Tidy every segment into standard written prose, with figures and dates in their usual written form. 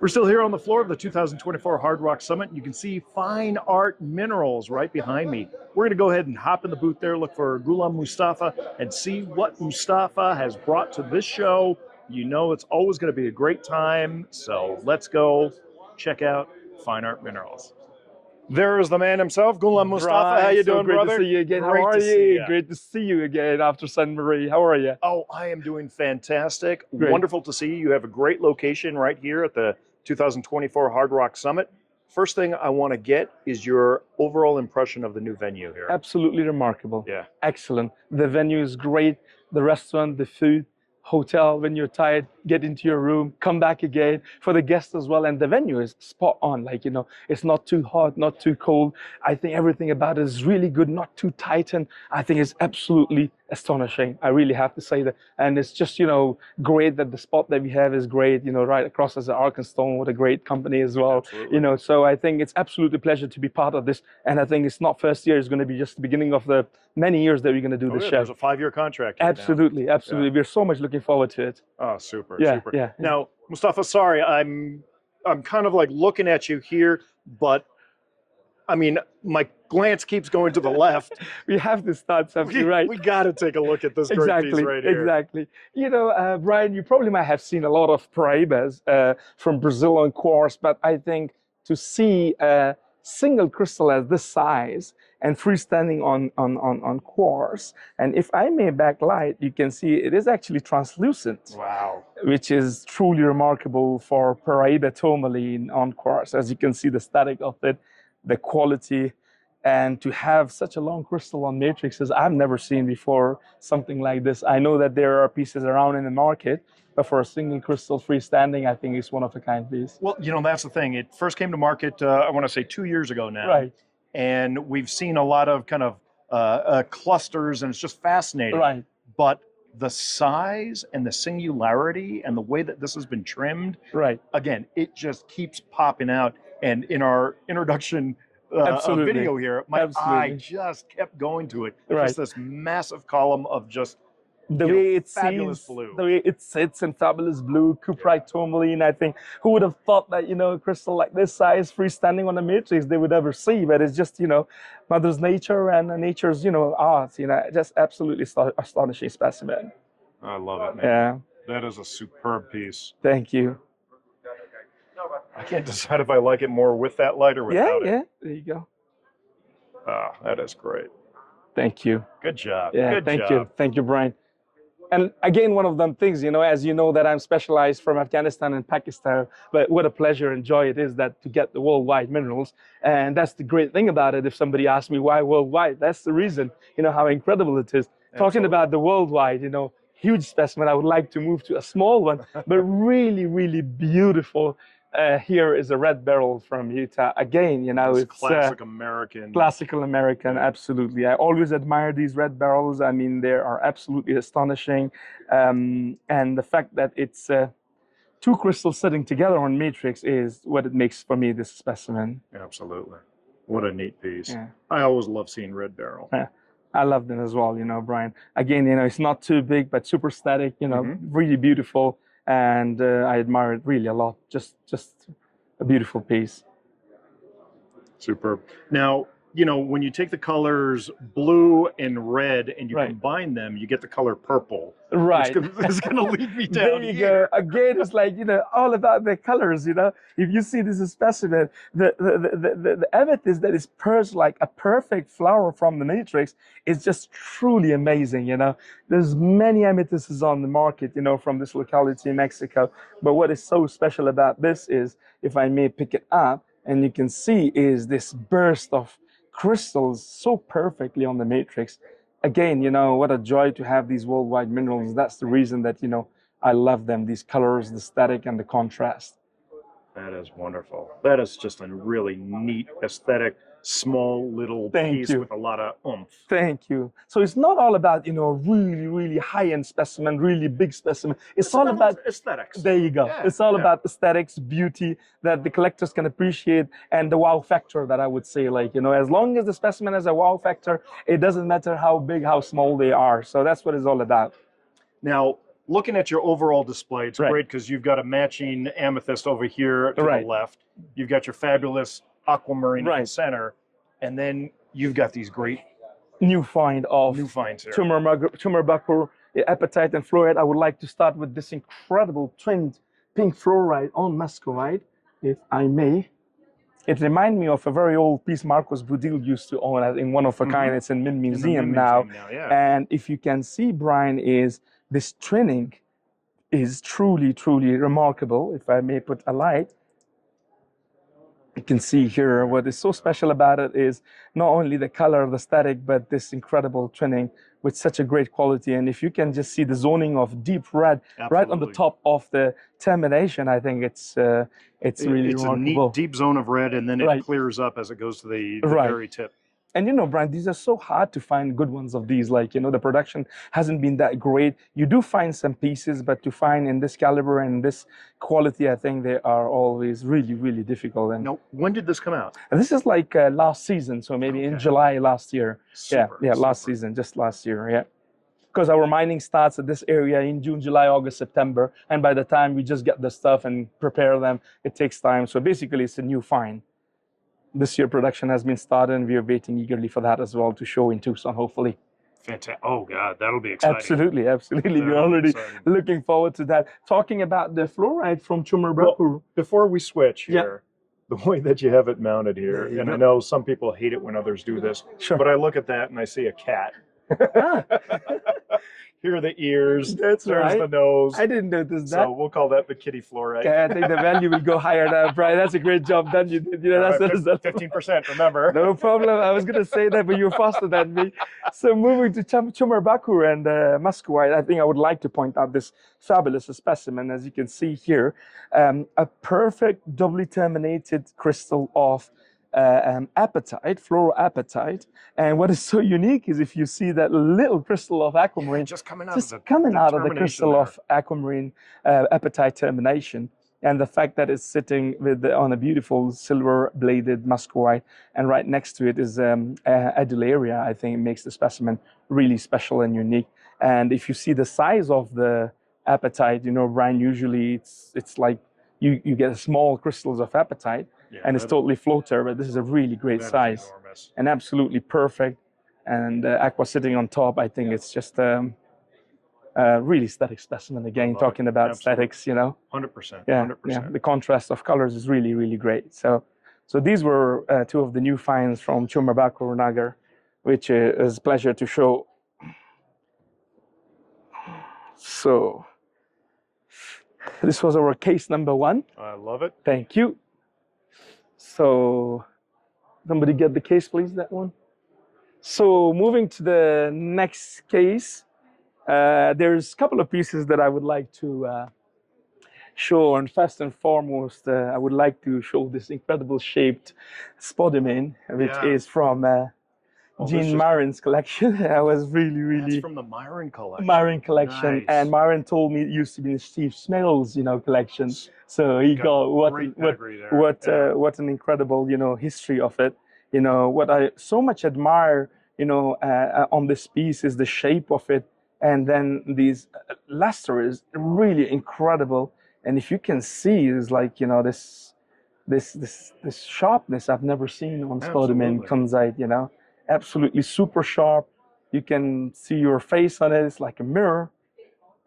We're still here on the floor of the 2024 Hard Rock Summit. You can see fine art minerals right behind me. We're going to go ahead and hop in the booth there, look for Ghulam Mustafa, and see what Mustafa has brought to this show. You know it's always going to be a great time, so let's go check out fine art minerals. There is the man himself, Ghulam Mustafa. Brian, how you so doing, great brother? To see you again. Great How are to see you? Great to see you again after San Marie. How are you? Oh, I am doing fantastic. Great. Wonderful to see you. You have a great location right here at the 2024 Hard Rock Summit. First thing I want to get is your overall impression of the new venue here. Absolutely remarkable. Yeah. Excellent. The venue is great. The restaurant, the food, hotel, when you're tired, get into your room, come back again for the guests as well. And the venue is spot on. Like, you know, it's not too hot, not too cold. I think everything about it is really good, not too tight. And I think it's absolutely astonishing. I really have to say that. And it's just, you know, great that the spot that we have is great, you know, right across as the Arkansas, what a great company as well. Absolutely. You know, so I think it's absolutely a pleasure to be part of this. And I think it's not first year, it's going to be just the beginning of the many years that we're going to do this show. There's a 5-year contract here Absolutely, now. absolutely. Yeah. We're so much looking forward to it. Oh, super, Yeah. Now, Mustafa, sorry, I'm kind of like looking at you here, but I mean, my glance keeps going to the left. We have to start something, right? We got to take a look at this great piece right here. Exactly. You know, Brian, you probably might have seen a lot of Paraibas from Brazil and Quartz, but I think to see a single crystal as this size and freestanding on Quartz, and if I may backlight, you can see it is actually translucent. Wow. Which is truly remarkable for Paraiba Tourmaline on Quartz. As you can see, the static of it, the quality, and to have such a long crystal on matrices, I've never seen before something like this. I know that there are pieces around in the market, but for a single crystal freestanding, I think it's one of a kind piece. Well, you know, that's the thing. It first came to market, I want to say 2 years ago now. Right. And we've seen a lot of kind of clusters, and it's just fascinating. Right. But the size and the singularity and the way that this has been trimmed, right. Again, it just keeps popping out. And in our introduction video here, my eye just kept going to it. Right. Just this massive column of just the way it fabulous sees, blue. The way it sits in fabulous blue, cuprite tourmaline. I think who would have thought that, you know, a crystal like this size freestanding on a matrix they would ever see, but it's just, you know, Mother's nature and nature's, you know, art, you know, just absolutely astonishing specimen. I love it, man. Yeah. That is a superb piece. Thank you. I can't decide if I like it more with that light or without it. Yeah, there you go. Ah, that is great. Thank you. Good job. Yeah, Good thank job. you. Thank you, Brian. And again, one of them things, you know, as you know that I'm specialized from Afghanistan and Pakistan, but what a pleasure and joy it is that to get the worldwide minerals. And that's the great thing about it. If somebody asks me why worldwide, that's the reason, you know, how incredible it is. Absolutely. Talking about the worldwide, you know, huge specimen, I would like to move to a small one, but really, really beautiful. Here is a red beryl from Utah. Again, you know, it's classic American. Classical American, absolutely. I always admire these red beryls. I mean, they are absolutely astonishing. And the fact that it's two crystals sitting together on matrix is what it makes for me this specimen. Absolutely. What a neat piece. Yeah. I always love seeing red beryl. Yeah. I love them as well, you know, Brian. Again, you know, it's not too big, but super static, you know, really beautiful. And I admire it really a lot. Just a beautiful piece. Superb. Now, you know, when you take the colors blue and red and you combine them, you get the color purple. Right. It's going to lead me down There you here. go. Again, it's like, you know, all about the colors, you know. If you see this specimen, the amethyst that is perched like a perfect flower from the matrix is just truly amazing, you know. There's many amethysts on the market, you know, from this locality in Mexico. But what is so special about this is, if I may pick it up, and you can see is this burst of crystals so perfectly on the matrix. Again, you know, what a joy to have these worldwide minerals. That's the reason that, you know, I love them, these colors, the static and the contrast. That is wonderful. That is just a really neat aesthetic, small little piece with a lot of oomph. Thank you. So it's not all about, you know, really, really high-end specimen, really big specimen. It's all about aesthetics. There you go. Yeah, it's all about aesthetics, beauty that the collectors can appreciate, and the wow factor that I would say, like, you know, as long as the specimen has a wow factor, it doesn't matter how big, how small they are. So that's what it's all about. Now, looking at your overall display, it's Right. great because you've got a matching amethyst over here to Right. the left. You've got your fabulous aquamarine in the Right. center, and then you've got these great New find of new finds here. Tourmaline, apatite, and fluorite. I would like to start with this incredible twinned pink fluorite on muscovite, if I may. It reminds me of a very old piece Marcos Budil used to own in one of a kind. It's in Mint Museum Mint now. Museum now, yeah. And if you can see, Brian, is this twinning is truly, truly remarkable. If I may put a light, you can see here what is so special about it is not only the color, the aesthetic, but this incredible twinning with such a great quality. And if you can just see the zoning of deep red right on the Absolutely. top of the termination, I think it's really It's a remarkable. neat deep zone of red, and then it Right. clears up as it goes to the Right. very tip. And you know, Brian, these are so hard to find good ones of these. Like, you know, the production hasn't been that great. You do find some pieces, but to find in this caliber and this quality, I think they are always really, really difficult. And Now, when did this come out? this is like last season, so maybe in Okay. July last year. Super, yeah, last super. season, just last year, yeah. Because our mining starts at this area in June, July, August, September, and by the time we just get the stuff and prepare them, it takes time. So basically, it's a new find. This year production has been started, and we are waiting eagerly for that as well to show in Tucson, hopefully. Fantastic. Oh, God, that'll be exciting. Absolutely, absolutely. That'll We're be already exciting. looking forward to that. Talking about the fluoride from Chumurbaku. Before we switch Yeah. here, the way that you have it mounted here, There you and I go. know some people hate it when others do this, Sure. but I look at that and I see a cat. Here are the ears. That's There's right. the nose. I didn't notice that. So we'll call that the kitty fluorite. Okay, I think the value will go higher now, Brian. That's a great job done. You did. You know, that's 15%, remember? no problem. I was going to say that, but you're faster than me. So moving to Chumurbaku and muscovite, I think I would like to point out this fabulous specimen, as you can see here, a perfect doubly terminated crystal of apatite, fluoroapatite. And what is so unique is if you see that little crystal of aquamarine Just coming out just of the coming out of the termination crystal there. of aquamarine apatite termination, and the fact that it's sitting on a beautiful silver bladed muscovite, and right next to it is adularia, I think it makes the specimen really special and unique. And if you see the size of the apatite, you know, Brian, usually it's like you get small crystals of apatite, Yeah, and it's that- totally floater, but this is a really great that is size enormous. and absolutely perfect. And aqua sitting on top, I think it's just a really aesthetic specimen. Again, love it. talking about Absolutely. aesthetics, you know. 100%. Yeah, 100%. yeah. The contrast of colors is really, really great. So these were two of the new finds from Chumurbaku Nagar, which is a pleasure to show. So this was our case number 1. I love it. Thank you. So somebody get the case, please, that one. So moving to the next case, there's a couple of pieces that I would like to show. And first and foremost, I would like to show this incredible shaped spodumene, which Yeah. is from this Gene is- Marin's collection. I was really, That's from the Myron collection. Marin collection. Nice. And Marin told me it used to be in Steve Smell's, you know, collection. So he got Great pedigree there. what an incredible, you know, history of it. You know, what I so much admire, you know, on this piece is the shape of it, and then these luster is really incredible. And if you can see, it's like, you know, this sharpness I've never seen on spodumene Absolutely. kunzite. You know, absolutely super sharp. You can see your face on it. It's like a mirror,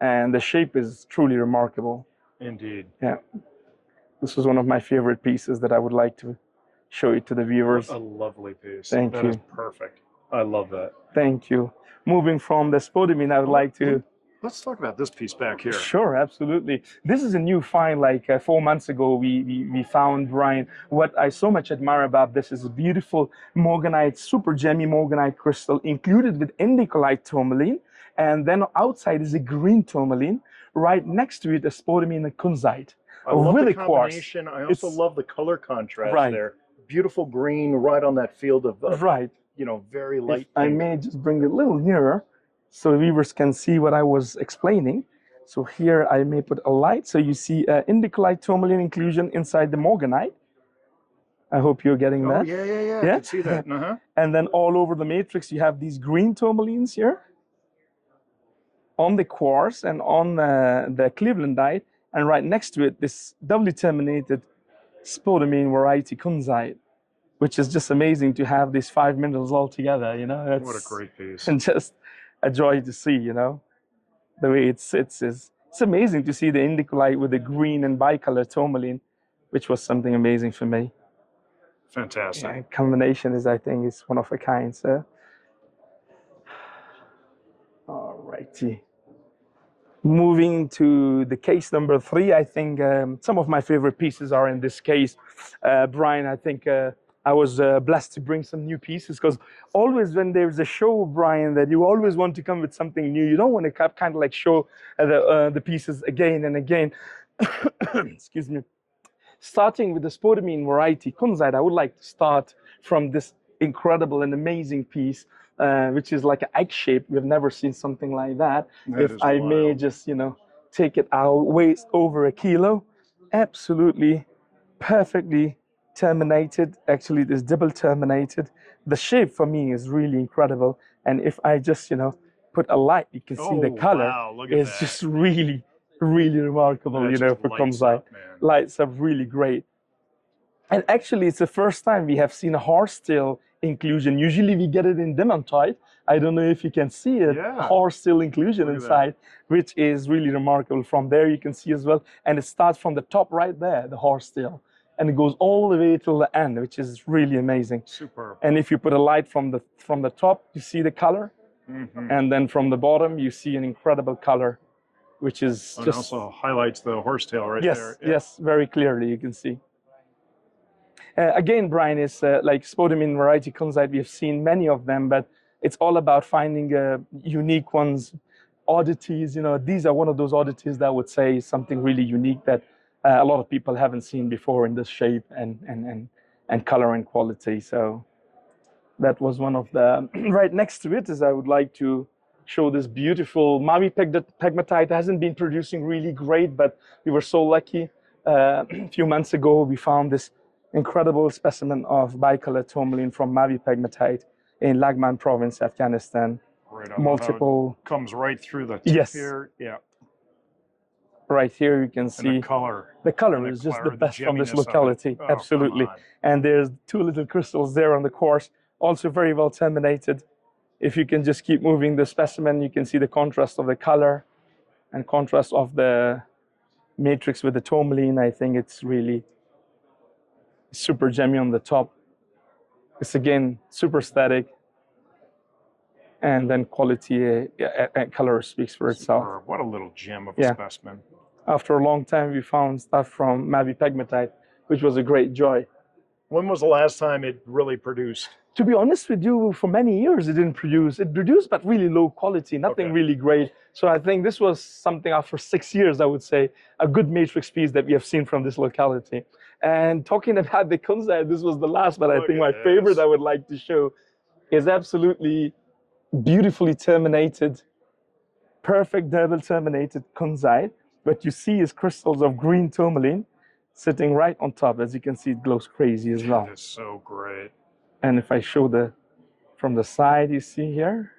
and the shape is truly remarkable. Indeed. Yeah, this was one of my favorite pieces that I would like to show it to the viewers. A lovely piece. Thank That you. is perfect. I love that. Thank you. Moving from the spodumene, I would like to. Let's talk about this piece back here. Sure, absolutely. This is a new find. Like 4 months ago, we found, Brian. What I so much admire about this is a beautiful morganite, super gemmy morganite crystal included with indicolite tourmaline, and then outside is a green tourmaline. Right next to it, a spodumene and kunzite. I love Really the quartz. combination. I also It's- love the color contrast Right. there. Beautiful green right on that field of Right. you know, very light. If I pink. may just bring it a little nearer so viewers can see what I was explaining. So here I may put a light so you see indicolite tourmaline inclusion inside the morganite. I hope you're getting Oh, that. yeah. I Yeah? can see that. Uh-huh. And then all over the matrix you have these green tourmalines here. on the quartz and on the Clevelandite, and right next to it, this doubly terminated spodumene variety kunzite, which is just amazing to have these 5 minerals all together. You know, What a great piece. and just a joy to see. You know, the way it sits it's amazing to see the indicolite with the green and bicolor tourmaline, which was something amazing for me. Fantastic. Yeah, combination is, I think, is one of a kind. So, all righty. Moving to the case number 3, I think some of my favorite pieces are in this case. Brian, I think I was blessed to bring some new pieces, because always when there's a show, Brian, that you always want to come with something new. You don't want to kind of like show the pieces again and again. Excuse me. Starting with the spodumene variety kunzite, I would like to start from this incredible and amazing piece, which is like an egg shape. We've never seen something like that. If I may just, you know, take it out, weighs over 1 kilo, absolutely perfectly terminated. Actually, it is double terminated. The shape for me is really incredible. And if I just, you know, put a light, you can see the color. Wow, look at is that. just really, really remarkable, you know, for kunzite. Lights up really great. And actually, it's the first time we have seen a horsetail inclusion. Usually we get it in demontite. I don't know if you can see it. Yeah. Horsetail inclusion inside, which is really remarkable. From there you can see as well. And it starts from the top right there, the horsetail. And it goes all the way till the end, which is really amazing. Superb. And if you put a light from the top, you see the color. Mm-hmm. And then from the bottom, you see an incredible color, which is and just... also highlights the horsetail right yes, there. Yes, very clearly you can see. Again, Brian, is like spodumene variety kunzite. We have seen many of them, but it's all about finding unique ones, oddities. You know, these are one of those oddities that I would say is something really unique that a lot of people haven't seen before in this shape and color and quality. So that was one of the... Right next to it is I would like to show this beautiful Mavi pegmatite. It hasn't been producing really great, but we were so lucky. A few months ago, we found this incredible specimen of bicolor tourmaline from Mavi pegmatite in Laghman province, Afghanistan. Right, multiple... comes right through the tip here. Yeah. Right here you can see and the color. The color is just the best from this locality. Oh, absolutely. And there's 2 little crystals there on the quartz, also very well terminated. If you can just keep moving the specimen, you can see the contrast of the color and contrast of the matrix with the tourmaline. I think it's really super gemmy on the top. It's again super static, and then quality color speaks for itself. What a little gem of a specimen. After a long time, we found stuff from Mavi pegmatite, which was a great joy. When was the last time it really produced? To be honest with you, for many years it didn't produce. It produced, but really low quality, nothing really great. So I think this was something after 6 years, I would say, a good matrix piece that we have seen from this locality. And talking about the kunzite, this was the last, but I think my favorite I would like to show is absolutely beautifully terminated, perfect double terminated kunzite. What you see is crystals of green tourmaline sitting right on top. As you can see, it glows crazy as well. That is so great. And if I show from the side, you see here.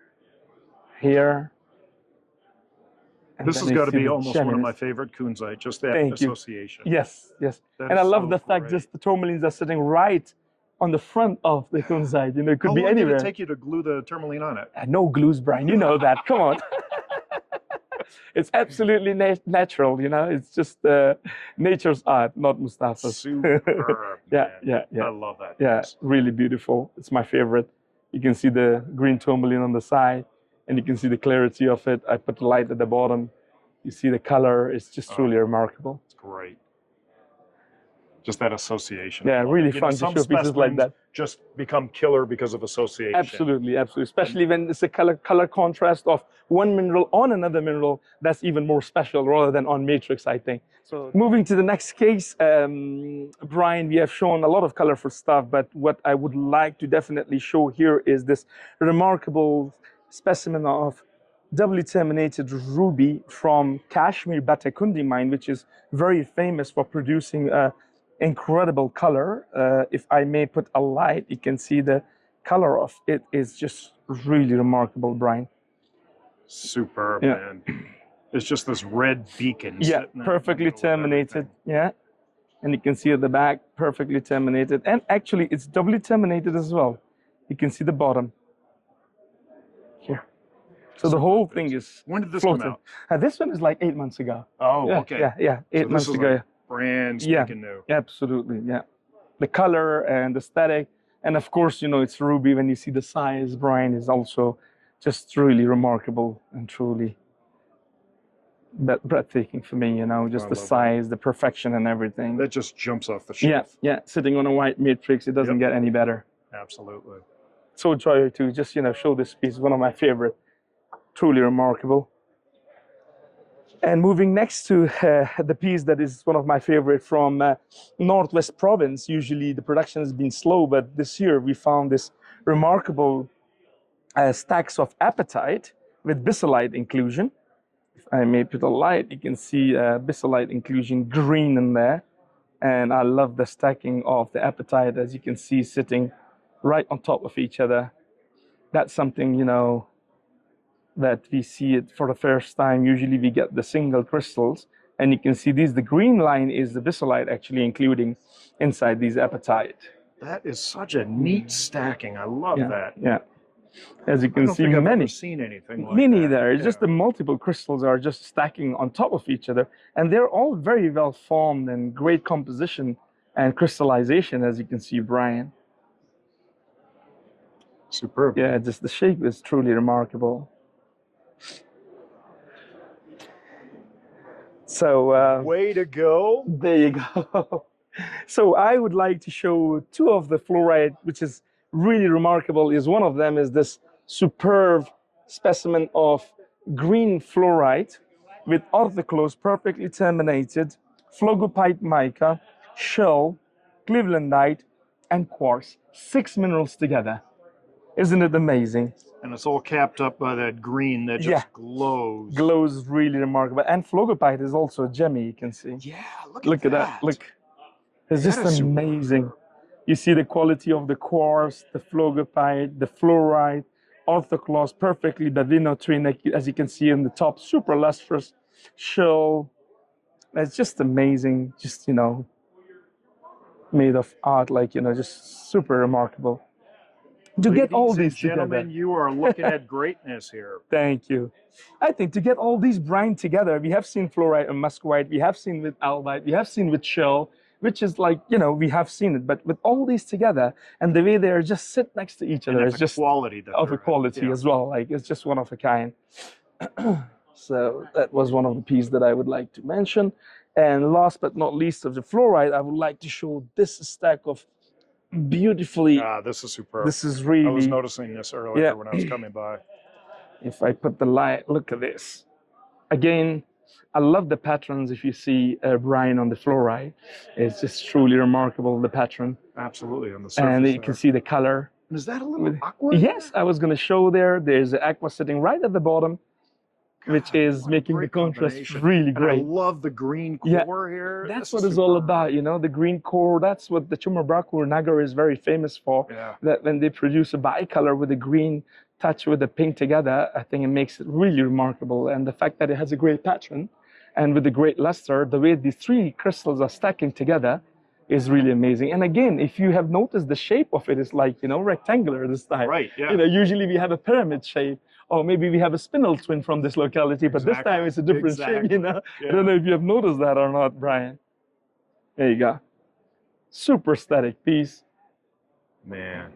This has got to be almost one of my favorite kunzite, just that association. Yes. And I love the fact just the tourmalines are sitting right on the front of the kunzite. You know, it could be anywhere. How long did it take you to glue the tourmaline on it? No glues, Brian. You know that. Come on. It's absolutely natural, you know. It's just nature's art, not Mustafa's. Superb. Yeah. I love that. Yeah, really beautiful. It's my favorite. You can see the green tourmaline on the side, and you can see the clarity of it. I put the light at the bottom. You see the color. It's just truly remarkable. It's great. Just that association. Yeah, really fun to show pieces like that. Just become killer because of association. Absolutely. Especially when it's a color contrast of one mineral on another mineral. That's even more special rather than on matrix, I think. So moving to the next case, Brian, we have shown a lot of colorful stuff, but what I would like to definitely show here is this remarkable specimen of doubly terminated ruby from Kashmir Batakundi mine, which is very famous for producing incredible color. If I may put a light, you can see the color of it is just really remarkable, Brian. Superb, Yeah. man. It's just this red beacon. Yeah, sitting there perfectly in the middle of terminated. everything. Yeah. And you can see at the back, perfectly terminated. And actually, it's doubly terminated as well. You can see the bottom here. So the whole thing is When did this come floated. out? This one is like 8 months ago. Oh, Yeah, okay. yeah, 8 So months this is ago. like brand Yeah. spanking new. Absolutely, yeah. The color and the aesthetic, and of course, you know, it's ruby. When you see the size, Brian, is also just really remarkable and truly breathtaking for me. You know, just I the love size, the perfection, and everything. That just jumps off the Yeah, shelf. yeah. Sitting on a white matrix, it doesn't Yep. get any better. Absolutely. So joy to just, you know, show this piece. One of my favorite, truly remarkable. And moving next to the piece that is one of my favorite from Northwest Province. Usually the production has been slow, but this year we found this remarkable stacks of apatite with bisolite inclusion. If I may put a light, you can see bisolite inclusion green in there. And I love the stacking of the apatite, as you can see, sitting right on top of each other. That's something, you know, that we see it for the first time. Usually we get the single crystals, and you can see these, the green line is the bisolite actually including inside these apatite. That is such a neat stacking. I love Yeah, that. yeah. As you I can don't see, think I've many. ever seen anything like Me that. neither. It's Yeah. just the multiple crystals are just stacking on top of each other, and they're all very well formed and great composition and crystallization, as you can see, Brian. Superb. Yeah, just the shape is truly remarkable. So Way to go. there you go. So I would like to show two of the fluorite, which is really remarkable. Is one of them is this superb specimen of green fluorite with orthoclase perfectly terminated, phlogopite mica, shell, clevelandite, and quartz. 6 minerals together. Isn't it amazing? And it's all capped up by that green that just Yeah. glows. Glows really remarkable. And phlogopite is also a gemmy, you can see. Yeah, Look at that. Look. It's That just is amazing. You see the quality of the quartz, the phlogopite, the fluorite, orthoclase, perfectly davino-twin, as you can see in the top, super lustrous shell. It's just amazing. Just, you know, made of art, like, you know, just super remarkable. To get all Ladies and these gentlemen, together. you are looking at greatness here. Thank you. I think to get all these brine together, we have seen fluorite and muscovite, we have seen with albite, we have seen with shell, which is like, you know, we have seen it, but with all these together and the way they are just sit next to each other, And it's the just quality that of they're a quality yeah. as well. Like, it's just one of a kind. So that was one of the pieces that I would like to mention. And last but not least of the fluorite, I would like to show this stack of beautifully. This is superb. This is really. I was noticing this earlier Yeah. when I was coming by. If I put the light, look at this. Again, I love the patterns. If you see Brian on the fluorite, it's just truly remarkable, the pattern. Absolutely, on the surface. And you can see the color. And is that a little aqua? Yes, I was going to show there. There's aqua sitting right at the bottom, which is making the contrast really great. And I love the green core here. That's what it's all about, you know, the green core. That's what the Chumabaraku Nagar is very famous for. Yeah. That when they produce a bicolor with the green touch with the pink together, I think it makes it really remarkable. And the fact that it has a great pattern and with the great luster, the way these three crystals are stacking together is really amazing. And again, if you have noticed, the shape of it is like, you know, rectangular this time. Right, yeah. You know, usually we have a pyramid shape, or maybe we have a spindle twin from this locality, but this time it's a different shape, you know. Yeah. I don't know if you have noticed that or not, Brian. There you go. Super static piece. Man.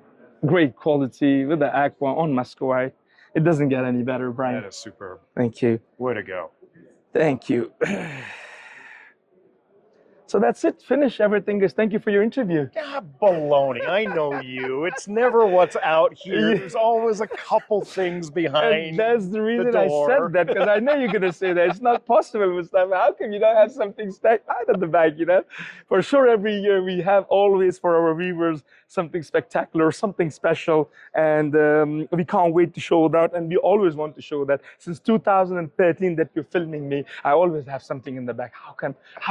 Great quality with the aqua on muscovite. It doesn't get any better, Brian. That is superb. Thank you. Way to go. Thank you. So that's it. Finish everything. Guys, thank you for your interview. Yeah, baloney. I know you. It's never what's out here. There's always a couple things behind. And that's the reason I door. said that, because I know you're going to say that. It's not possible, Mustafa. How come you don't have something stacked out of the bag, you know? For sure, every year we have always for our viewers something spectacular, something special, and we can't wait to show that, and we always want to show that. Since 2013 that you're filming me, I always have something in the back. How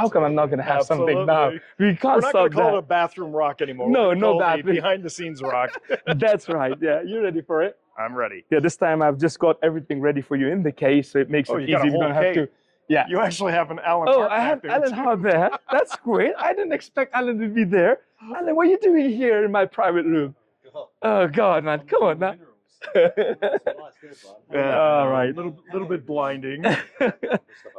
come I'm not going to have something now? We can't We're not stop going to call that. it a bathroom rock anymore. No, We're gonna no call it a bathroom. behind the scenes rock. That's right. Yeah, you ready for it? I'm ready. Yeah, this time I've just got everything ready for you in the case, so it makes it you got easy. a We whole don't have to. cake. Yeah. You actually have an Alan Oh, Hart I back have there, Alan too. Hart there. That's great. I didn't expect Alan to be there. Alan, what are you doing here in my private room? Oh God, man, come on now. Yeah, All a right. little bit blinding.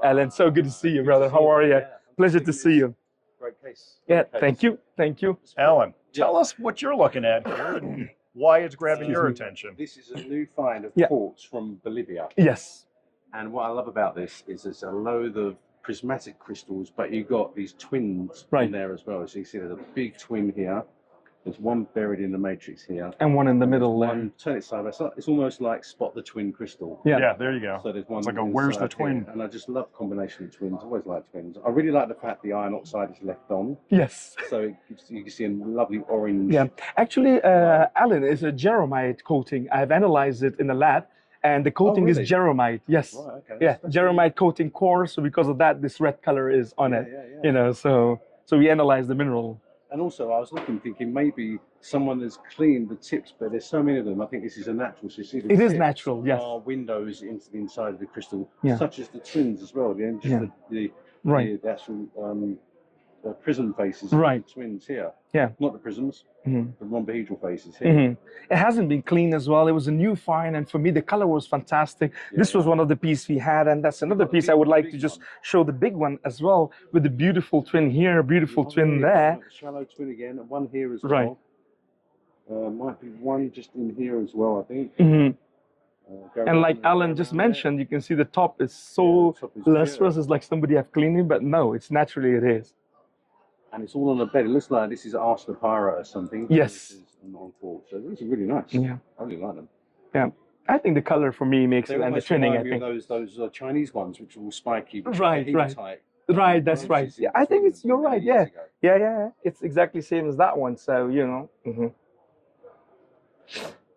Alan, so good to see you, brother. How are you? Pleasure to see you. Great case. Yeah, Great case. thank you. Thank you. Alan, tell us what you're looking at here and why it's grabbing your Excuse me. attention. This is a new find of Yeah. quartz from Bolivia. Yes. And what I love about this is there's a load of prismatic crystals, but you've got these twins Right. in there as well. So you see there's a big twin here. There's one buried in the matrix here. And one in the And there's middle there. one, turn it side by side. It's almost like spot the twin crystal. Yeah. Yeah, there you go. So there's one It's like a where's the inside here. twin? And I just love combination of twins. Always like twins. I really like the fact the iron oxide is left on. Yes. So it gives, you can see a lovely orange. Yeah. Actually, Alan, is a geromite coating. I've analyzed it in the lab, and the coating really? is geromite. Yes. Right, okay. Yeah, That's geromite coating core. So because of that, this red color is on Yeah, it. yeah, yeah. You know, so we analyzed the mineral. And also, I was looking, thinking maybe someone has cleaned the tips, but there's so many of them. I think this is a natural. So you see, the It is tips natural, yes. are windows into the inside of the crystal, Yeah. such as the twins as well. Just Yeah. the Right. the actual prism faces, Right. of the twins here. Yeah. Not the prisms, Mhm. the rhombohedral faces here. Mhm. It hasn't been cleaned as well. It was a new find, and for me, the color was fantastic. This was one of the pieces we had, and that's another got the piece big- I would like big to just one. show the big one as well, with the beautiful twin here, beautiful One twin here, there. got the shallow twin again, and one here as Right. well. Might be one just in here as well, I think. Mhm. Go And around like go Alan just around there. mentioned, you can see the top is so Yeah, the top is lustrous. clear. It's like somebody have cleaned it, but no, it's naturally it is. And it's all on a bed. It looks like this is arsenopyrite or something. Yes. This is on quartz. So these are really nice. Yeah. I really like them. Yeah. I think the color for me makes it, They and the almost twinning, I remind me of think. those Chinese ones, which are all spiky. Which Right, are right. hematite. Right, that's Which right. is Yeah, in I think twins it's, you're many right, years yeah. ago. Yeah. It's exactly same as that one, so, you know. Mhm.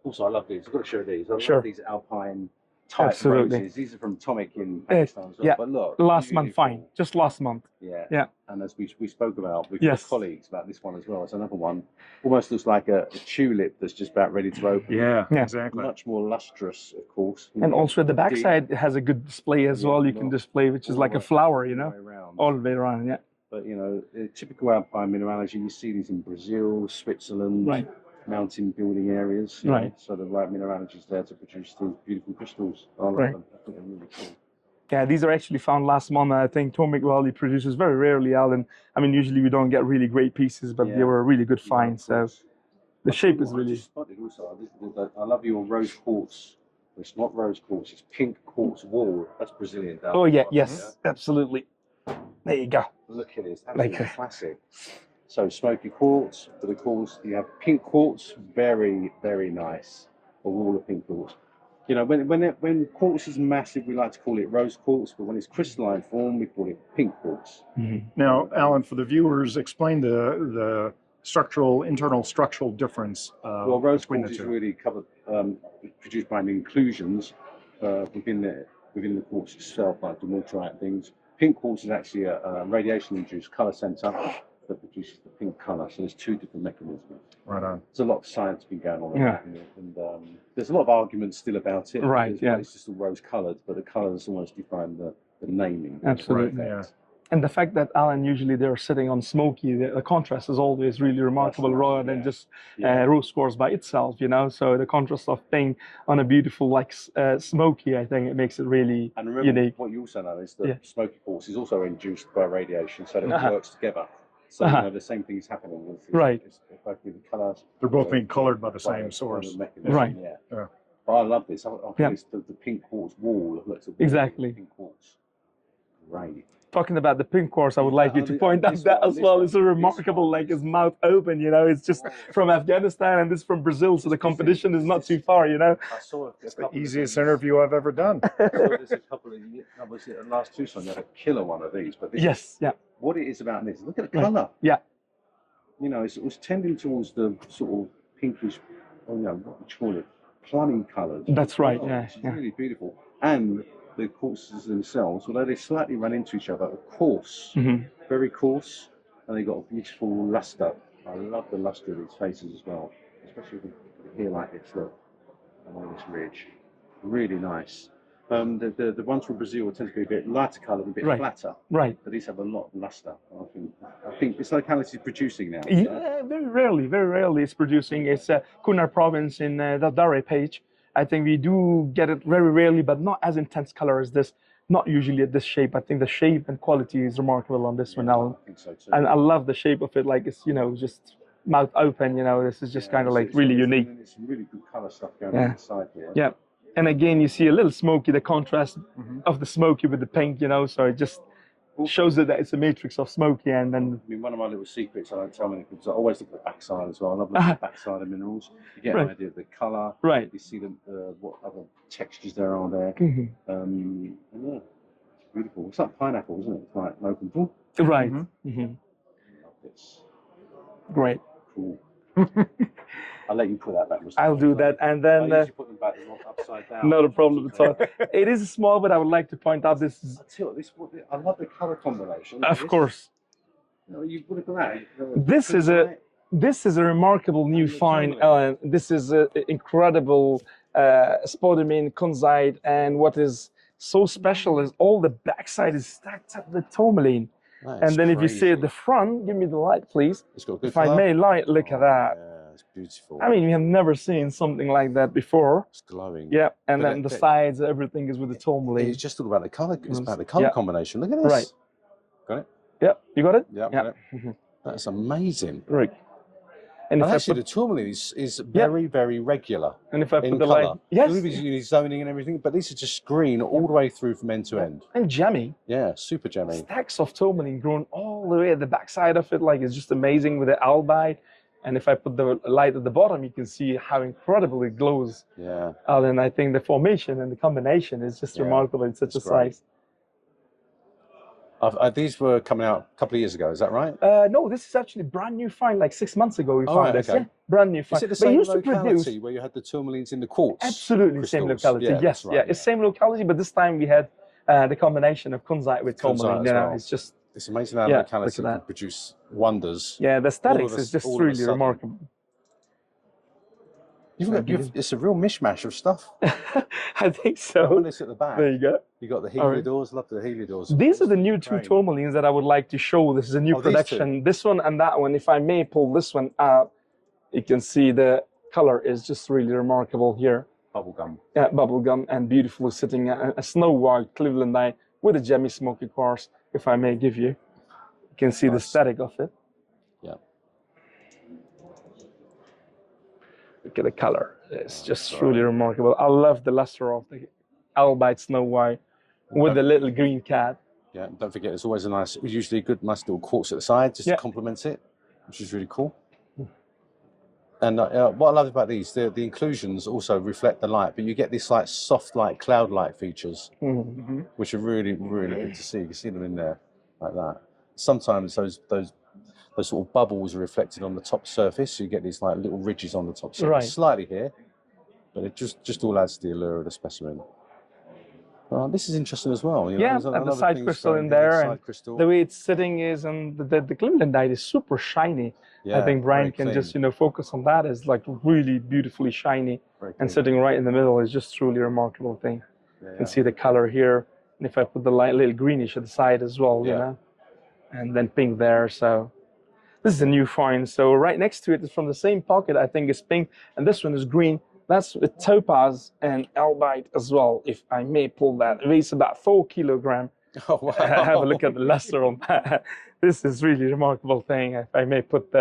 Also, I love these. I've got to show these. I Sure. love these alpine type Absolutely. roses. These are from Atomic in Pakistan as well. yeah. But look, Last month, beautiful. fine. Just last month. Yeah. Yeah. And as we spoke about with Yes. your colleagues about this one as well, it's another one. Almost looks like a tulip that's just about ready to open. Yeah, Yeah. exactly. Much more lustrous, of course. And also the backside has a good display as Yeah, well. You can well, display, which is all like the a way- flower, you all the know, way around. all the way around, yeah. But you know, typical alpine mineralogy, you see these in Brazil, Switzerland, Right. mountain building areas. you Right. know, so the right mineralogy is there to produce these beautiful crystals. I love Right. them. I think they're really cool. Yeah, these are actually found last month. I think Tourmaline Valley produces very rarely, Alan. I mean, usually we don't get really great pieces, but they Yeah. were a really good Yeah, find. of So course. the I shape tell is you what, I really. just spotted also. I love your rose quartz. It's not rose quartz. It's pink quartz wall. That's Brazilian. Down Oh the yeah, bottom, yes, absolutely. There you go. yeah? Look at this. Absolutely Like a- classic. So smoky quartz. But of course, you have pink quartz. Very, very nice. A wall of pink quartz. You know, when quartz is massive, we like to call it rose quartz. But when it's crystalline form, we call it pink quartz. Now, Alan, for the viewers, explain the internal structural difference Well, rose between the quartz is two. really produced by the inclusions within the quartz itself, like the multrite things. Pink quartz is actually a radiation-induced color sensor that produces the pink color. So there's two different mechanisms. Right on. There's a lot of science been going on, Yeah. and there's a lot of arguments still about it. Right, because, yeah. well, it's just all rose-colored, but the colors almost define the naming. Absolutely. Yeah. And the fact that Alan usually they're sitting on smoky, the contrast is always really remarkable, That's right, rather than yeah. just Yeah. rose quartz by itself, you know. So the contrast of thing on a beautiful like smoky, I think it makes it really And remember, unique. what you also know is that Yeah. smoky quartz is also induced by radiation, so it Uh-huh. works together. So Uh-huh. you know, the same thing is happening with Right. both the colours. They're both being colored by the same source. Right. Yeah. Yeah. But I love this. I think Yeah. it's the pink quartz wall. Looks a Exactly. Pink quartz. Great. Talking about the pink quartz, I would like you to Yeah, point out this that one, as this well. one, It's a this remarkable, one, like this his mouth open, you know. It's just from Afghanistan and this from Brazil, so the competition is not too far, you know. I saw a It's the couple of easiest these. interview I've ever done. I saw this a couple of years. Was it last Tucson? They had a killer one of these. But this Yes, yeah, what it is about this, look at the Right. colour. yeah, You know, it was tending towards the sort of pinkish, what would you call it, plummy colours. That's right, yeah, It's yeah. really beautiful. And the quartzes themselves, although they slightly run into each other, are coarse, Mhm. very coarse, and they got a beautiful luster. I love the luster of these faces as well, especially here like this. Look, along this ridge. Really nice. The ones from Brazil tend to be a bit lighter coloured, a bit flatter. Right. But these have a lot of luster. I think this locality is producing now. Yeah, very rarely it's producing. It's Kunar province in the Dare page. I think we do get it very rarely, but not as intense color as this. Not usually at this shape. I think the shape and quality is remarkable on this one, Alan. I think so too. And I love the shape of it. Like it's, you know, just mouth open. You know, this is just kind of like really unique. It's some really good colour stuff going on inside here. Yeah. And again, you see a little smoky, the contrast of the smoky with the pink, you know, so it just shows that it's a matrix of smoky. And then, I mean, one of my little secrets I don't tell many people, I always look at the backside as well. I love looking at the backside of minerals. You get an idea of the colour. Right. You see what other textures there are there. Mm-hmm. And yeah, it's beautiful. It's like pineapple, isn't it? It's like an open pool. Right. It's Great. cool. I'll let you put that back. I'll do that, and then I usually put them back upside down. not a problem at all. It is small, but I would like to point out this is, I tell you, I love the colour combination. of course, You know, you look at that. this is a remarkable new find, Alan. This is an incredible spodumene kunzite, and what is so special is all the backside is stacked up with tourmaline. And then if you see at the front, give me the light, please. It's got good if I may light, look at that. Yeah, it's beautiful. I mean, we have never seen something like that before. It's glowing. Yeah, and then the sides, everything is with the tourmaline. It's just all about the colour. It's about the colour combination. Look at this. Right. Got it? Yeah, you got it? Yeah, got it. That's amazing. Right. And if actually, the tourmaline is very, very regular. And if I in put the colour. light, yes, Uni zoning and everything, but these are just green all the way through from end to end. and jammy, Yeah, super jammy. stacks of tourmaline grown all the way at the backside of it, like it's just amazing with the albite. And if I put the light at the bottom, you can see how incredible it glows. Yeah. And I think the formation and the combination is just remarkable in such a great. size. These were coming out a couple of years ago, is that right? No, this is actually a brand new find. Like 6 months ago, we found right, this. okay. Yeah, brand new find. Is it the But it same used to locality produce where you had the tourmalines in the quartz? absolutely same crystals? locality. Yeah, Yes, that's right, it's same locality, but this time we had the combination of kunzite with Kunzite tourmaline. as You know, well. it's just It's amazing how Yeah, locality look at can that. produce wonders. the aesthetics of a- is just all of a really sudden. remarkable. It's a real mishmash of stuff. I think When so. it's at the back, There you go. you got the All right. heliodors. Love the heliodors. These are the new two Great. tourmalines that I would like to show. This is a new Oh, these production. This one and that one. If I may pull this one out, you can see the color is just really remarkable here. Bubblegum. Bubblegum and beautifully sitting a snow white Clevelandite with a gemmy smoky quartz. If I may give you can see the Nice. static of it. Yeah. Look at the color. It's just truly remarkable. I love the luster of the albite snow white with the little green cat. Yeah. Don't forget, it's always usually a good, nice little quartz at the side just to complement it, which is really cool. And what I love about these, the inclusions also reflect the light, but you get this like soft, like cloud-like features, which are really, really good to see. You can see them in there like that. Sometimes those sort of bubbles are reflected on the top surface, so you get these like little ridges on the top surface, Right. slightly here, but it just all adds to the allure of the specimen. This is interesting as well. You know, Yeah, there's and the another side thing crystal going in here, there, side and crystal. the way it's sitting is, and the Clevelandite is super shiny. Yeah, I think Brian very can clean. just focus on that. It's like really beautifully shiny, Very and clean. sitting right in the middle is just truly remarkable thing. Yeah, You can see the color here, and if I put the light, little greenish at the side as well, you Yeah. know, and then pink there. So this is a new find. So right next to it is from the same pocket. I think it's pink, and this one is green. That's with topaz and albite as well. If I may pull that, it weighs about 4 kilograms. Oh, wow. Have a look at the luster on that. This is really remarkable thing. If I may put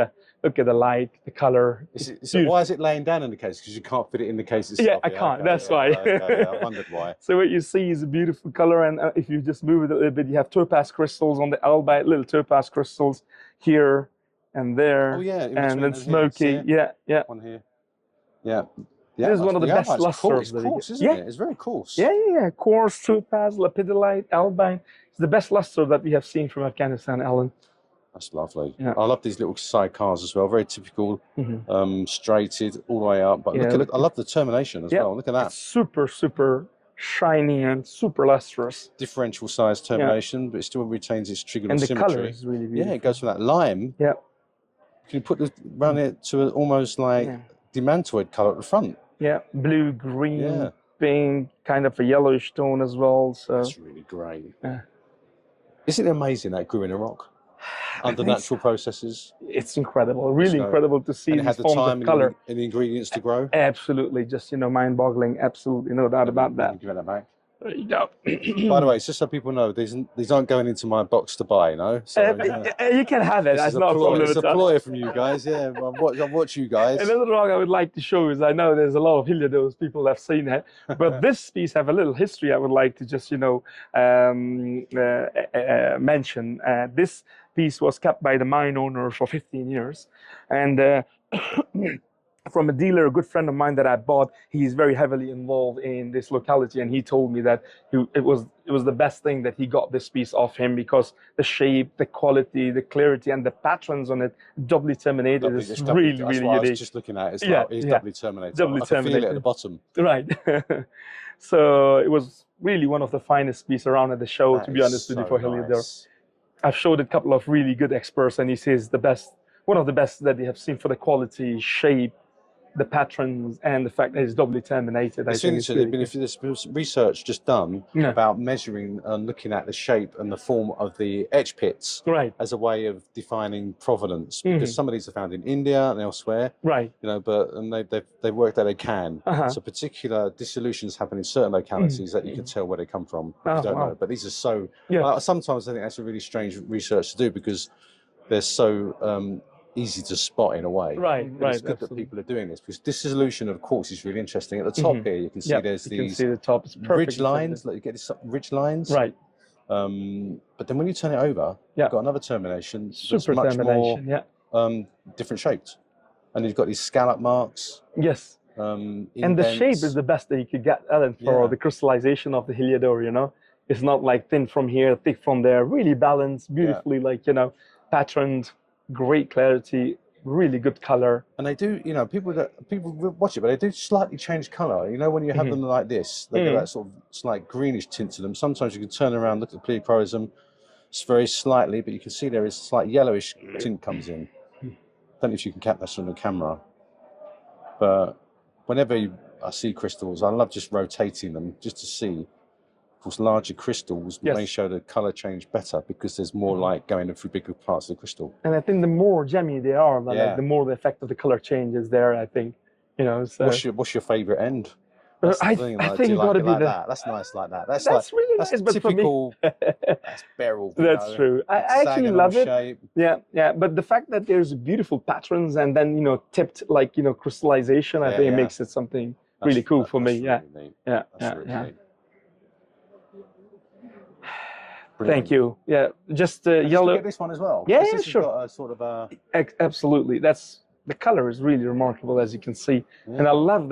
look at the light, the color. So why is it laying down in the case? Because you can't fit it in the case itself. Yeah, I can't. That's why. Okay, I wondered why. So what you see is a beautiful color, and if you just move it a little bit, you have topaz crystals on the albite, little topaz crystals here and there. Oh yeah, in and between then here, smoky. see it? Yeah, yeah. One here. Yeah. This is one of the best It's lusters coarse, that you coarse, get. isn't Yeah. it? It's very coarse. Yeah. Quartz, topaz, lapidolite, albine. It's the best luster that we have seen from Afghanistan, Alan. That's lovely. Yeah. I love these little side cars as well. Very typical, straighted all the way up. But Yeah, I love the termination as well. Look at that. It's super, super shiny and super lustrous. Differential size termination, but it still retains its trigonal And the symmetry. color is really beautiful. Yeah, it goes from that lime. Yeah. Can you put around it to an almost like demantoid color at the front? Yeah, blue, green, Yeah. pink, kind of a yellowish tone as well. So That's really great. Yeah. Isn't it amazing that grew in a rock under think natural processes? it's incredible, really So- incredible to see And it these had the forms time of color. and the ingredients to grow. Absolutely, just mind-boggling. Absolutely, no doubt about Let me that. give that back. There you go. By the way, it's just so people know, these aren't going into my box to buy, you know? So, you can have it. this That's is not a problem it's at a all. ploy from you guys, yeah. I watch you guys. Another rock I would like to show is, I know there's a lot of Heliodose people have seen it, but this piece have a little history I would like to just, mention. This piece was kept by the mine owner for 15 years. And from a dealer, a good friend of mine that I bought, he's very heavily involved in this locality, and he told me that it was the best thing that he got this piece off him, because the shape, the quality, the clarity, and the patterns on it, doubly terminated, is really, That's really what I unique. was just looking at. It's Yeah, it's yeah. doubly terminated. Doubly I can feel it terminated. at the bottom. Right. So it was really one of the finest pieces around at the show, That to be is honest with you, so for Heliodore. nice. I've showed a couple of really good experts, and he says one of the best that they have seen for the quality, shape, the patterns, and the fact that it's doubly terminated. I It's think it's interesting. really There's been research just done Yeah. about measuring and looking at the shape and the form of the etch pits Right, as a way of defining provenance, because some of these are found in India and elsewhere, right. they've worked out they can. Uh-huh. So particular dissolutions happen in certain localities that you can tell where they come from. Oh, You don't wow. know, but these are so. Yeah. Sometimes I think that's a really strange research to do, because they're so easy to spot in a way. Right, But right. it's good that absolutely. people are doing this, because dissolution of quartz is really interesting. At the top here, you can see Yep, there's you can these see the top. It's perfect. ridge lines. Like you get these ridge lines. Right. But then when you turn it over, Yeah. you've got another termination that's Super much termination. Yeah. more different shaped, and you've got these scallop marks. Yes. And the shape is the best that you could get, Alan, for Yeah. the crystallization of the Heliodore. It's not like thin from here, thick from there. Really balanced, beautifully, patterned, great clarity, really good color. And they do, people watch it, but they do slightly change colour. When you have them like this, they get that sort of slight greenish tint to them. Sometimes you can turn around, look at the pleochroism, it's very slightly, but you can see there is a slight yellowish tint comes in. I don't know if you can capture this on the camera, but whenever I see crystals, I love just rotating them just to see. Of course, larger crystals may show the color change better, because there's more light going through bigger parts of the crystal. And I think the more gemmy they are, Yeah. the more the effect of the color change is there, I think. So What's your favorite end? That's the I thing, think do you it's like got to it be like the. that? That's nice like that. That's Really that's nice, but for me, typical. That's beryl. that's true. I actually Hexagonal love it. shape. Yeah. But the fact that there's beautiful patterns and then tipped crystallization, I Yeah, think it yeah. makes it something really cool for me. That's really neat. Yeah. That's really neat. Thank you. Yeah, just Just to yellow. get this one as well. Yeah, This has sure. got a sort of a. Absolutely. The color is really remarkable, as you can see. Yeah. And I love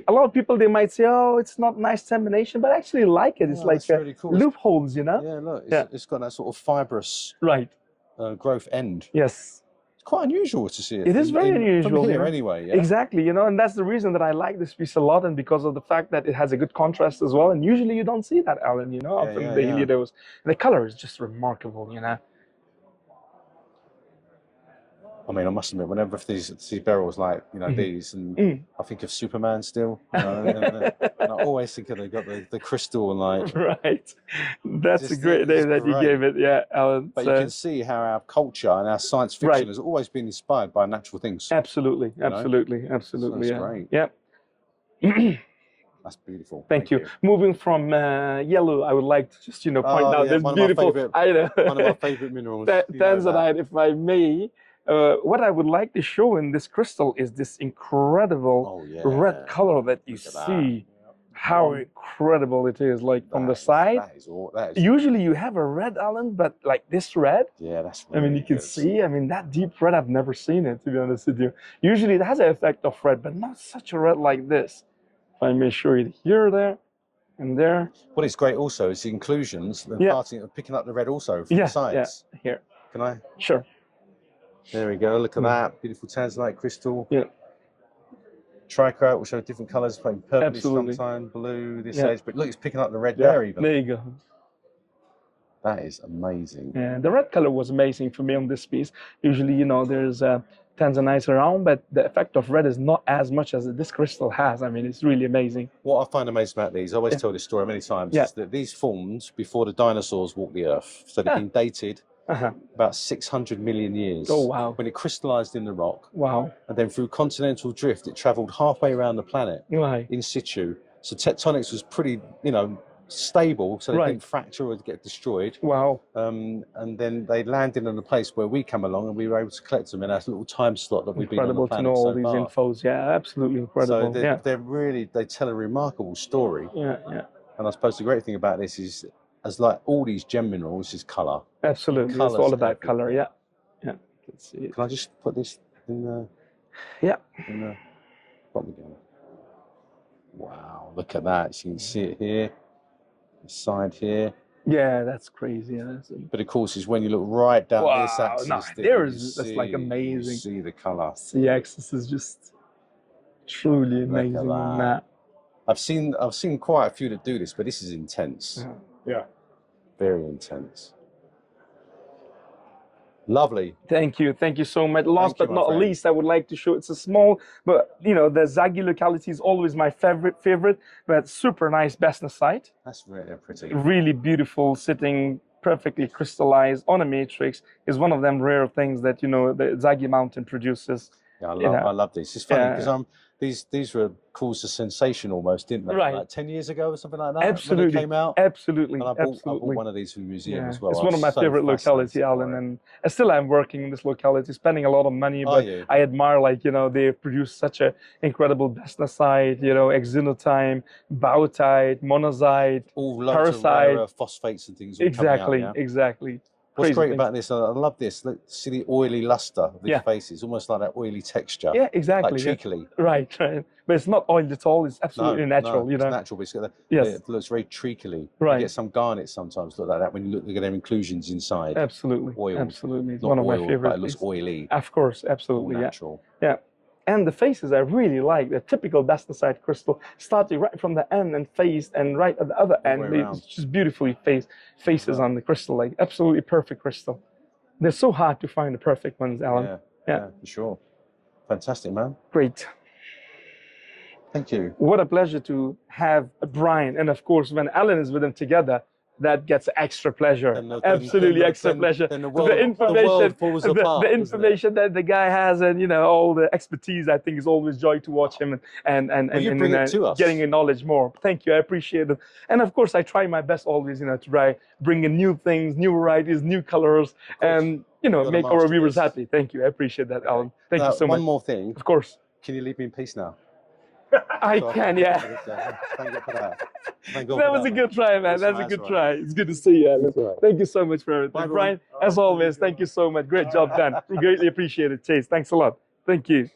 a lot of people, they might say, oh, it's not nice termination, but I actually like it. It's like that's really cool. loopholes, Yeah, look, it's got that sort of fibrous Right. growth end. Yes. It's quite unusual to see it. It is very unusual. From here, anyway. Yeah? Exactly. And that's the reason that I like this piece a lot, and because of the fact that it has a good contrast as well. And usually you don't see that, Alan, often the Heliodose. The color is just remarkable, I mean, I must admit, whenever I see barrels like these, and I think of Superman still. And I always think they've got the crystal and like. Right. That's a Just great it's name that you great. gave it, yeah, Alan. But So- you can see how our culture and our science fiction Right. has always been inspired by natural things. Absolutely, know? absolutely. That's Yeah. great. Yeah. That's beautiful. Thank you. Moving from yellow, I would like to just point out this one of my beautiful favourite- item. One of my favourite minerals. You know that. Tanzanite, if I may. What I would like to show in this crystal is this incredible Oh, yeah. red color that you Look at that. see. How incredible it is, like from the side. That is, Usually you have a red, Alan, but like this red, yeah, that's. I mean, you can see, that deep red, I've never seen it, to be honest with you. Usually it has an effect of red, but not such a red like this. If I may show you here, there, and there. What is great also is the inclusions, picking up the red also from the sides. Yeah, here. Can I? Sure. There we go. Look at that beautiful tanzanite crystal. Yeah. Trichrote will show different colours, playing purple Absolutely. sometime, blue this Yeah. edge. But look, it's picking up the red Yeah, there even. there you go. That is amazing. Yeah, the red color was amazing for me on this piece. Usually, there's tanzanite around, but the effect of red is not as much as this crystal has. I mean, it's really amazing. What I find amazing about these, I always tell this story many times, is that these formed before the dinosaurs walked the earth. So they've been dated about 600 million years. Oh, wow. When it crystallized in the rock. Wow. And then through continental drift, it traveled halfway around the planet Right. in situ. So tectonics was pretty, you know, stable, so they didn't fracture or get destroyed. Wow. And then they landed in a place where we come along and we were able to collect them in our little time slot that we've been on the planet. Incredible to know all so these far. infos. Yeah, absolutely incredible. So they're really, they tell a remarkable story. Yeah, yeah. And I suppose the great thing about this is, as like all these gem minerals, is colour. Absolutely, Colours it's all about everything. color. Yeah, yeah. Let's see it. Can I just put this in the? Yeah. In the. What we doing? Wow! Look at that. So you can see it here, the side here. Yeah, that's crazy. Yeah, that's But of course, is when you look right down this axis. No, that's like amazing. You see the colour. The axis is just truly amazing on that. I've seen quite a few that do this, but this is intense. Yeah. Very intense. Lovely. Thank you so much. Last Thank you, but my not friend. least, I would like to show, it's a small, but you know, the Zaghi locality is always my favorite, but super nice bastnasite. That's really pretty. Really beautiful, sitting perfectly crystallized on a matrix, is one of them rare things that, you know, the Zaghi mountain produces. Yeah, I love this. It's funny because these were caused a sensation almost, didn't they? Right. Like 10 years ago or something like that. Absolutely. When they came out. Absolutely. And I bought one of these from the museum as well. It's one of my favorite localities, Alan, and I still am working in this locality, spending a lot of money, but I admire, like, you know, they produce such a incredible bastnasite, you know, exenotime, bautite, monazite, all loads of rare phosphates and things. Exactly, coming out, exactly. What's great about this, I love this. Look, see the oily luster of these faces, almost like that oily texture. Yeah, exactly. Like treacly. Right. But it's not oiled at all. It's absolutely natural. No, you know, it's natural, but it looks very treacly. Right. You get some garnets sometimes look like that when you look at their inclusions inside. Absolutely. Oil. Absolutely. It's Not one of oil, my favorites. but it looks oily. Of course, absolutely. All natural. Yeah. And the faces I really like, the typical bastnasite crystal, starting right from the end and faced, and right at the other end, it's just beautifully faces on the crystal, like absolutely perfect crystal. They're so hard to find the perfect ones, Alan. Yeah, for sure. Fantastic, man. Great. Thank you. What a pleasure to have Brian. And of course, when Alan is with him together, that gets extra pleasure. Absolutely extra pleasure. Then the information, falls apart, the information that the guy has, and, you know, all the expertise, I think is always joy to watch him and you bring it to us. Getting knowledge more. Thank you, I appreciate it. And of course, I try my best always, you know, to try bring in new things, new varieties, new colors, and, you know, make our viewers happy. Thank you, I appreciate that, Alan. Thank you so much. One more thing. Of course. Can you leave me in peace now? I can, yeah. Thank you for that. That was a good try, man. That's a good try. It's good to see you, Alan. Thank you so much for everything. Brian, as always, thank you so much. Great job done. We greatly appreciate it. Chase, thanks a lot. Thank you.